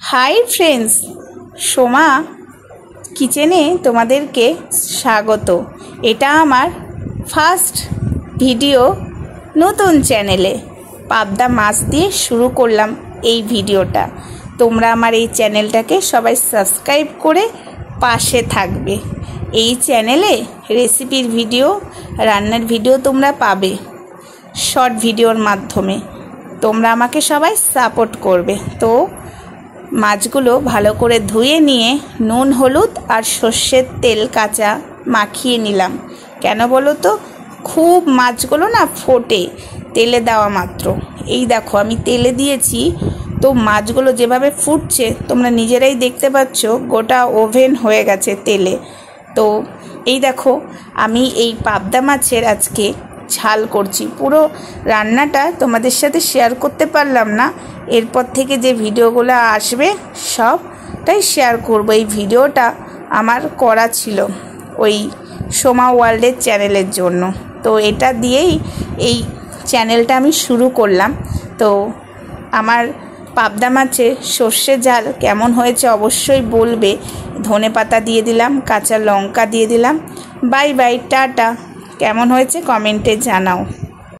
Hi friends, Soma কিচেনে তোমাদেরকে স্বাগত। এটা আমার ফার্স্ট ভিডিও নতুন চ্যানেলে। পাবদা মাছ দিয়ে শুরু করলাম এই ভিডিওটা। তোমরা আমার এই চ্যানেলটাকে সবাই সাবস্ক্রাইব করে পাশে থাকবে। এই চ্যানেলে রেসিপির ভিডিও, রান্নার ভিডিও তোমরা পাবে শর্ট ভিডিওর মাধ্যমে। তোমরা আমাকে সবাই সাপোর্ট করবে। তো মাছগুলো ভালো করে ধুয়ে নিয়ে নুন, হলুদ আর সর্ষের তেল কাঁচা মাখিয়ে নিলাম। কেন বলো তো, খুব মাছগুলো না ফোটে তেলে দেওয়া মাত্র। এই দেখো আমি তেলে দিয়েছি, তো মাছগুলো যেভাবে ফুটছে তোমরা নিজেরাই দেখতে পাচ্ছ, গোটা ওভেন হয়ে গেছে তেলে। তো এই দেখো আমি এই পাবদা মাছের আজকে ঝাল করছি। পুরো রান্নাটা তোমাদের সাথে শেয়ার করতে পারলাম না, এরপর থেকে যে ভিডিওগুলো আসবে সবটাই শেয়ার করব। এই ভিডিওটা আমার করা ছিল ওই সোমা ওয়ার্ল্ডের চ্যানেলের জন্য, তো এটা দিয়েই এই চ্যানেলটা আমি শুরু করলাম। তো আমার পাবদা মাছের সর্ষে ঝাল কেমন হয়েছে অবশ্যই বলবে। ধনেপাতা দিয়ে দিলাম, কাঁচা লঙ্কা দিয়ে দিলাম। Bye bye, tata. কেমন হয়েছে কমেন্টে জানাও।